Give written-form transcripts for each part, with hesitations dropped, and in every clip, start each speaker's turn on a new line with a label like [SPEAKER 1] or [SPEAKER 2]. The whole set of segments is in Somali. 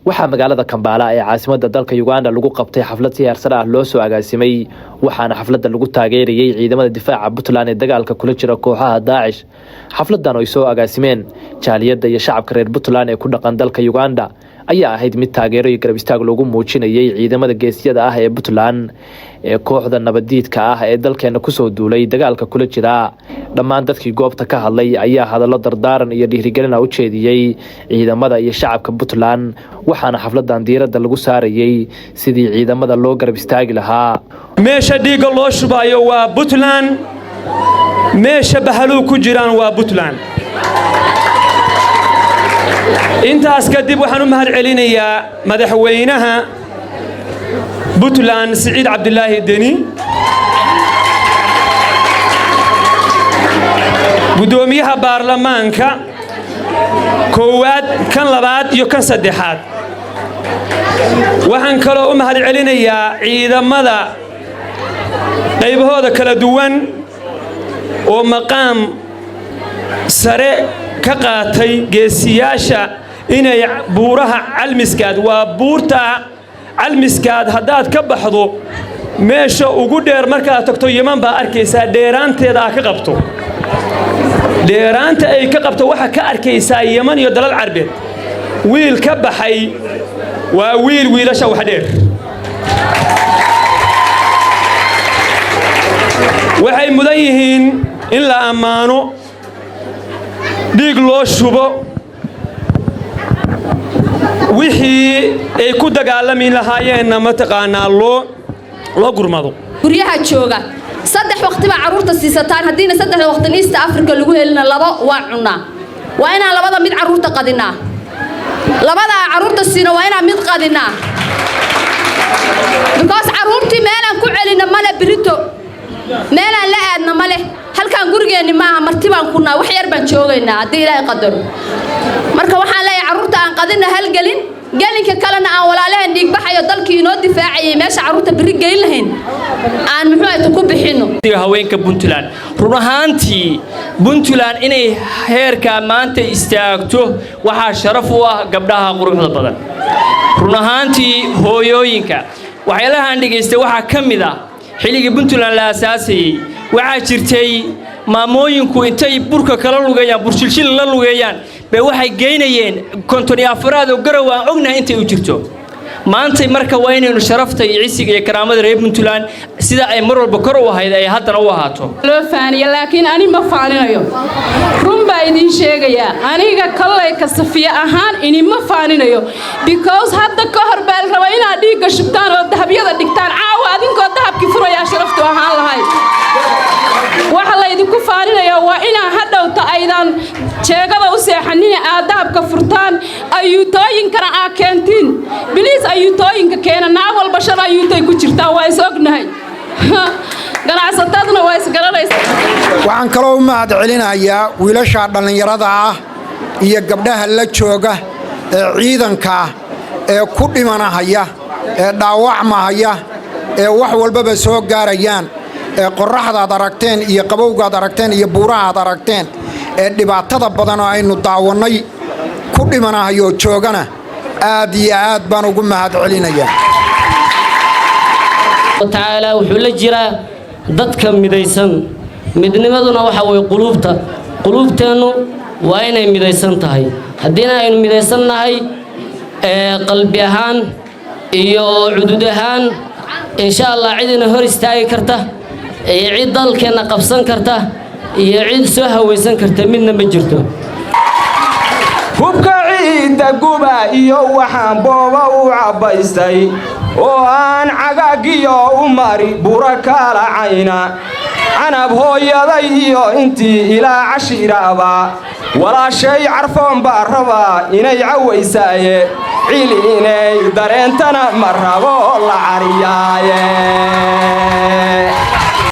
[SPEAKER 1] waxaa magaalada Kampala ee caasimadda dalka Uganda lagu qabtay xaflad siyaasad ah loo soo agaasimay waxaana xafladda lagu taageerayay ciidamada difaaca Puntland ee dagaalka kula jira kooxaha Daesh. xafladdan oo ay soo agaasimeen jaaliyadda iyo shacabka reer Puntland ee ku dhaqan dalka Uganda ayaa ahayd mid taageero iyo garab istaag lagu muujinayay ciidamada geesiyada ah ee Puntland ee kooxda nabadiidka ah ee dalkeena ku soo duulay dagaalka kula jira. dhammaan dadkii goobta ka hadlay ayaa hadallo dardaaran iyo dhiirigelin u jeediyay ciidamada iyo shacabka Puntland waxaana xafladdan diiradda lagu saarayay sidii ciidamada loo garab istaagi lahaa.
[SPEAKER 2] meesha dhiiga loo shubayo waa Puntland, meesha bahaluu ku jiraan waa Puntland. intaas kadib waxaan u mahad celinayaa madaxweynaha Puntland Siciid Cabdilaahi Deni, gudoomiyaha baarlamaanka koowaad kan labaad iyo kan saddexaad. waxaan kaloo u mahad celinayaa ciidamada qaybahooda kala duwan oo maqaam sare ka qaatay geesiyaasha inay buuraha calmiskaad waa buurta calmiskaad haddaad ka baxdo meesha ugu dheer markaad tagto Yemen baa arkaysaa dheeraanteeda ka qabto dheeraanta ay ka qabto waxa ka arkaysaa Yemen iyo dalal Carbeed. wiil ka baxay waa wiilasha wax dheer. waxay mudan yihiin in la ammaano, dhiig loo shubo, wixii ay ku dagaalami lahaayeen mataqaanaa loo gurmado.
[SPEAKER 3] guryaha jooga saddex waqti baa caruurta siisataan, haddiina saddex waqti East Africa lagu helina labo waa cunaa. waa inaan labada mid caruurta qadinaa, labada caruurta siina waa inaan mid qadinaa, because caruurtii meelaan ku celina male birito, meelaan la aadna male. halkaan gurigeeni maaha marti baan ku nahay, wax yar baan joogaynaa haddii Ilaahay qadaro. marka waxaan leeyahay caruurta aan qadina halgelin, gelinka kalena aan walaalahan dhiig baxayo dalkii inoo difaacayay meesha caruurta biri geyn lahayn aan muxuu ku bixino.
[SPEAKER 4] haweenka Puntland run ahaantii Puntland inay heerka maanta istaagto waxaa sharaf u ah gabdhaha quruxda badan. run ahaantii hooyooyinka waxyaalahan dhigaystay waxaa ka mid ah xilligii Puntland la aasaasay waxaa jirtay maamooyinku intay burka kala lugayaan burshilshil la lugayaan bay waxay geynayeen konton iyo afraad oo garow aan ognahay intay u jirto. maanta marka waa inaynu sharafta iyo cisiga iyo karaamada reer Puntland sida ay mar walba kor u ahayd ay haddana u ahaato.
[SPEAKER 5] loo faaniyo laakiin ani ma faaninayo. run baa idin sheegaya aniga kallay ka safiya ahaan ini ma faaninayo, because hadda ka hor baa la rabaa inaad dhiiga shubtaan oo dahabyada dhigtaan. caawa adinkoo dahabkii furaya sharaftu ahaan lahayd. waxa la idinku faaninayo waa inaa hadhowta aydan jeegada u seexanina aad dahabka furtaan, ayuutooyinkana aad keentiin. biliis ayuutooyinka keena naag walba shan ayuutay ku jirtaa, waa is ognahay. ganacsataduna waa isgaranaysaa.
[SPEAKER 6] waxaan kaloo u mahad celinayaa wiilasha dhallinyarada ah iyo gabdhaha la jooga ee ciidanka ee ku dhimanahaya ee dhaawacmahaya ee wax walbaba soo gaarayaan ee qorraxdaad aragteen iyo qabowgaad aragteen iyo buurahaad aragteen ee dhibaatada badan oo aynu daawannay ku dhimanahayo joogana aad iyo aad baan ugu mahad celinayaa.
[SPEAKER 7] taala wuxuu la jiraa dadka midaysan. midnimaduna waxa way quluubteenu waa inay midaysan tahay. haddiina aynu midaysannahay qalbi ahaan iyo cudud ahaan insha Allah cidina hor istaagi karta iyo cid dalkeena qabsan karta iyo cid soo hawaysan karta midna ma jirto.
[SPEAKER 2] hubka ciida guba iyo waxaan booba u cabaystay oo aan cagaagiyo u mari bura kala cayna canab hooyaday iyo intii ilaa cashiiraaba walaashay carfoon baa rabaa inay cawaysaaye cili inay dareentana ma rabo la cariyaaye.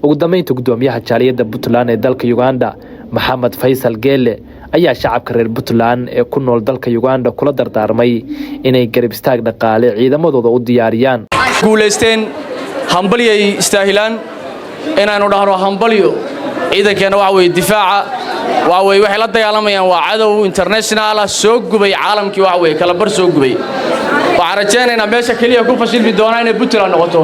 [SPEAKER 1] ugu dambeynta gudoomiyaha jaaliyadda Puntland ee dalka Uganda Maxamed Faysal Geele ayaa shacabka reer Puntland ee ku nool dalka Uganda kula dardaarmay inay garab istaag dhaqaale ciidamadooda u diyaariyaan.
[SPEAKER 8] guuleysteen hambaliyay istaahilaan inaanu dhahno hambaliyo ciidankeena waxa way difaaca waxay la dagaalamayaan waa cadow international soo gubay caalamkii waxa way kala bar soo gubay waxaan rajaynaynaa meesha keliya ku fashilmi doonaa inay Puntland noqoto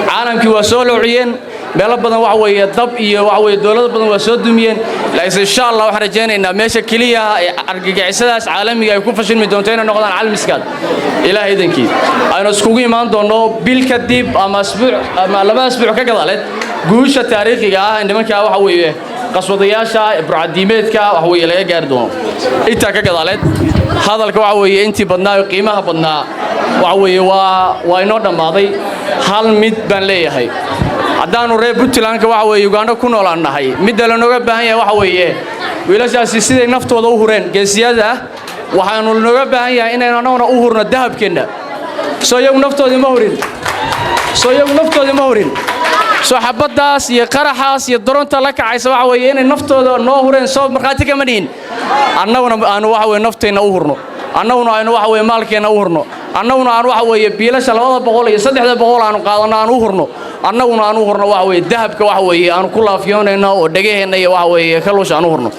[SPEAKER 8] caalamkii waa soo loociyeen meelo badan waxa weeye dab iyo waxa weeye dawlado badan waa soo dumiyeen laakiin insha Allah waxaan rajaynaynaa meesha keliya argagixisadaas caalamiga ay ku fashilmi doonto inay noqdaan caalamiskaad ilaahay idinkii aynu iskugu imaan doono bil kadib ama asbuuc ama laba asbuuc ka gadaaleed guusha taariikhiga ah nimanka waxa weeye qaswadayaasha burcadiimeedka wax weeye laga gaar doono inta ka gadaaleed hadalka waxa weeye intii badnaa qiimaha badnaa waxa weeye waa inoo dhamaaday hal mid baan leeyahay haddaanu reer Puntland waxa weeye Uganda ku noolaanahay mid la nooga baahan yahay waxa weeye wiilashaasi siday naftooda u hureen geesiyada waxaanu nooga baahan yahay inaynu u hurno dahabkeena soo iyagu naftoodii ma hurin soo xabadaas iyo qaraxaas iyo doronta la kacaysa waxa weeye inay naftooda noo hureen soo marxaati kama dhihin annaguna aanu waxa weeye nafteena u hurno annaguna aynu waxa weeye maalkeena u hurno annaguna aan waxa weeye biilasha 200 iyo 300 aanu qaadano aan u hurno annaguna aan u hurno waxa weeye dahabka waxa weeye aanu ku laafiyoonayna oo dhageheena iyo waxa weeye kaluush aan u hurno